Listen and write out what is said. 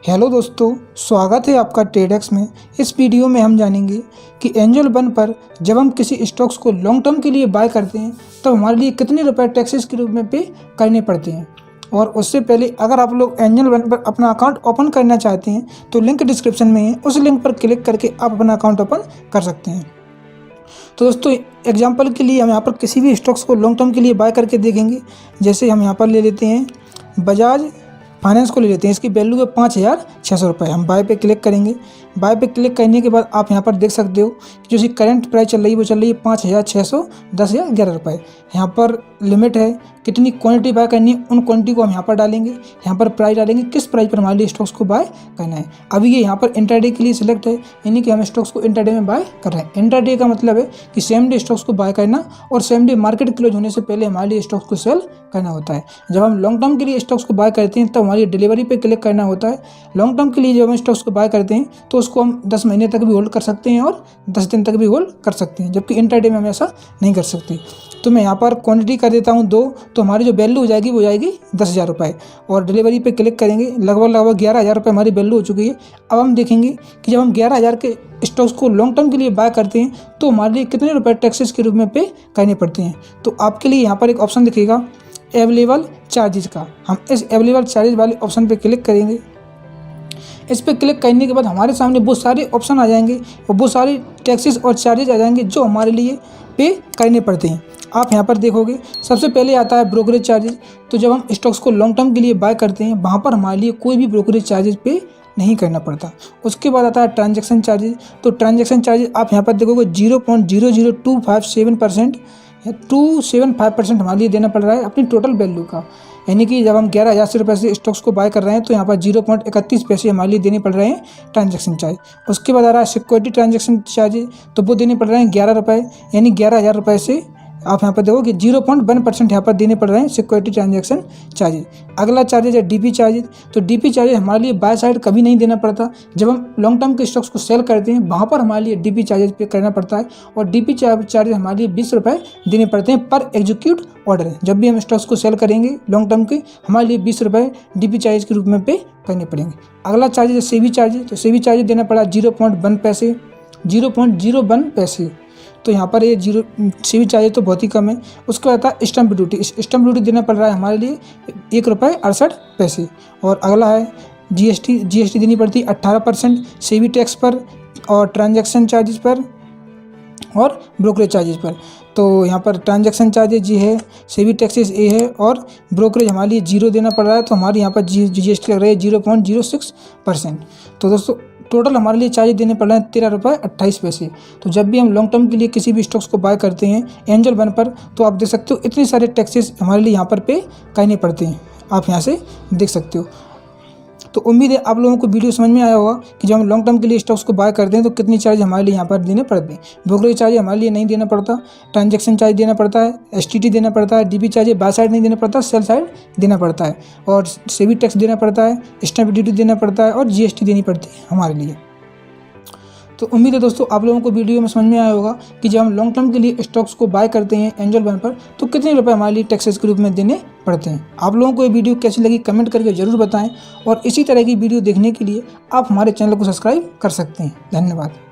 Hello दोस्तों, स्वागत है आपका ट्रेडेक्स में। इस वीडियो में हम जानेंगे कि एंजल वन पर जब हम किसी स्टॉक्स को लॉन्ग टर्म के लिए बाय करते हैं तो हमारे लिए कितने रुपए टैक्सेस के रूप में पे करने पड़ते हैं। और उससे पहले अगर आप लोग एंजल वन पर अपना अकाउंट ओपन करना चाहते हैं तो लिंक डिस्क्रिप्शन में है, उस लिंक पर क्लिक करके आप अपना अकाउंट ओपन कर सकते हैं। तो दोस्तों, एग्जाम्पल के लिए हम यहाँ पर किसी भी स्टॉक्स को लॉन्ग टर्म के लिए बाय करके देखेंगे। जैसे हम यहाँ पर ले लेते हैं बजाज फाइनेंस को ले लेते हैं। इसकी वैल्यू है 5,600 रुपये। हम बाय पे क्लिक करेंगे। बाय पे क्लिक करने के बाद आप यहाँ पर देख सकते हो कि जो इसकी करंट प्राइस चल रही है वो चल रही है 5,610 या 11 रुपये। यहाँ पर लिमिट है कितनी क्वांटिटी बाय करनी है, उन क्वांटिटी को हम यहाँ पर डालेंगे। यहाँ पर प्राइस डालेंगे किस प्राइस पर हमारे लिए स्टॉक्स को बाय करना है। अभी ये यहाँ पर इंट्राडे के लिए सिलेक्ट है, यानी कि हम स्टॉक्स को इंट्राडे में बाय कर रहे हैं। इंट्राडे का मतलब है कि सेम डे स्टॉक्स को बाय करना और सेम डे मार्केट क्लोज होने से पहले हमारे लिए स्टॉक्स को सेल करना होता है। जब हम लॉन्ग टर्म के लिए स्टॉक्स को बाय करते हैं तो हमारी डिलीवरी पे क्लिक करना होता है। लॉन्ग टर्म के लिए जब हम स्टॉक्स को बाय करते हैं तो उसको हम 10 महीने तक भी होल्ड कर सकते हैं और 10 दिन तक भी होल्ड कर सकते हैं, जबकि इंट्राडे में हम ऐसा नहीं कर सकते। तो मैं यहाँ पर क्वांटिटी कर देता हूँ 2, तो हमारी जो वैल्यू हो जाएगी वो जाएगी 10,000 रुपये। और डिलीवरी पे क्लिक करेंगे, लगभग 11,000 रुपये हमारी वैल्यू हो चुकी है। अब हम देखेंगे कि जब हम 11,000 के स्टॉक्स को लॉन्ग टर्म के लिए बाय करते हैं तो हमारे लिए कितने रुपये टैक्सेस के रूप में पे करने पड़ते हैं। तो आपके लिए यहाँ पर एक ऑप्शन दिखेगा अवेलेबल चार्जेस का। हम इस अवेलेबल चार्जेस वाले ऑप्शन पे क्लिक करेंगे। इस पर क्लिक करने के बाद हमारे सामने बहुत सारे ऑप्शन आ जाएंगे और बहुत सारे टैक्सेस और चार्जेस आ जाएंगे जो हमारे लिए पे करने पड़ते हैं। आप यहाँ पर देखोगे सबसे पहले आता है ब्रोकरेज चार्जेस। तो जब हम स्टॉक्स को लॉन्ग टर्म के लिए बाय करते हैं वहाँ पर हमारे लिए कोई भी ब्रोकरेज चार्जेस पे नहीं करना पड़ता। उसके बाद आता है ट्रांजैक्शन चार्जेस। तो ट्रांजैक्शन चार्जेस आप यहाँ पर देखोगे 0.00257% या 275% हमारे लिए देना पड़ रहा है अपनी टोटल वैल्यू का। यानी कि जब हम 11,000 रुपये से स्टॉक्स को बाय कर रहे हैं तो यहाँ पर 0.31 पैसे हमारे लिए देने पड़ रहे हैं ट्रांजैक्शन चार्ज। उसके बाद आ रहा है सिक्योरिटी ट्रांजैक्शन चार्जेस, तो वो देने पड़ रहे हैं 11 रुपये। यानी 11,000 रुपये से आप यहाँ पर देखो कि 0.1% यहाँ पर देने पड़ रहे हैं सिक्योरिटी ट्रांजैक्शन चार्जेस। अगला चार्जेज है डीपी चार्जेस। तो डीपी चार्जेस हमारे लिए बाय साइड कभी नहीं देना पड़ता। जब हम लॉन्ग टर्म के स्टॉक्स को सेल करते हैं वहाँ पर हमारे लिए डीपी चार्जेस पे करना पड़ता है। और डीपी चार्जेस हमारे लिए 20 रुपये देने पड़ते हैं पर एग्जीक्यूट ऑर्डर। जब भी हम स्टॉक्स को सेल करेंगे लॉन्ग टर्म के, हमारे लिए 20 रुपये डीपी चार्जेस के रूप में पे करने पड़ेंगे। अगला चार्जेज है सेवी चार्जेस। तो सेवी चार्जेस देना पड़ा 0.1 पैसे, 0.01 पैसे। तो यहाँ पर ये सेवी चार्जेस तो बहुत ही कम है। उसके बाद आता है स्टैम्प ड्यूटी। स्टैम्प ड्यूटी देना पड़ रहा है हमारे लिए 1.68 रुपये। और अगला है जीएसटी देनी पड़ती है 18% सेवी टैक्स पर और ट्रांजैक्शन चार्जेस पर और ब्रोकरेज चार्जेस पर। तो यहाँ पर ट्रांजैक्शन चार्जेस जी है, सेवी टैक्सेस ए है और ब्रोकरेज हमारे लिए 0 देना पड़ रहा है। तो हमारे यहाँ पर जीएसटी लग रही है 0.06%। तो दोस्तों टोटल हमारे लिए चार्जेस देने पड़ रहे हैं 13.28 रुपये। तो जब भी हम लॉन्ग टर्म के लिए किसी भी स्टॉक्स को बाय करते हैं एंजल वन पर तो आप देख सकते हो इतने सारे टैक्सेस हमारे लिए यहाँ पर पे करने पड़ते हैं। आप यहाँ से देख सकते हो। तो उम्मीद है आप लोगों को वीडियो समझ में आया होगा कि जब हम लॉन्ग टर्म के लिए स्टॉक्स को बाय करते हैं तो कितनी चार्ज हमारे लिए यहाँ पर देने पड़ते हैं। ब्रोकरेज चार्ज हमारे लिए नहीं देना पड़ता, ट्रांजैक्शन चार्ज देना पड़ता है, एसटीटी देना पड़ता है, डीबी चार्ज बाय साइड नहीं देना पड़ता, सेल साइड देना पड़ता है, और सेवी टैक्स देना पड़ता है, स्टैम्प ड्यूटी देना पड़ता है और जीएसटी देनी पड़ती है हमारे लिए। तो उम्मीद है दोस्तों आप लोगों को वीडियो में समझ में आया होगा कि जब हम लॉन्ग टर्म के लिए स्टॉक्स को बाय करते हैं एंजल वन पर तो कितने रुपए हमारे लिए टैक्सेस के रूप में देने पड़ते हैं। आप लोगों को ये वीडियो कैसी लगी कमेंट करके ज़रूर बताएं और इसी तरह की वीडियो देखने के लिए आप हमारे चैनल को सब्सक्राइब कर सकते हैं। धन्यवाद।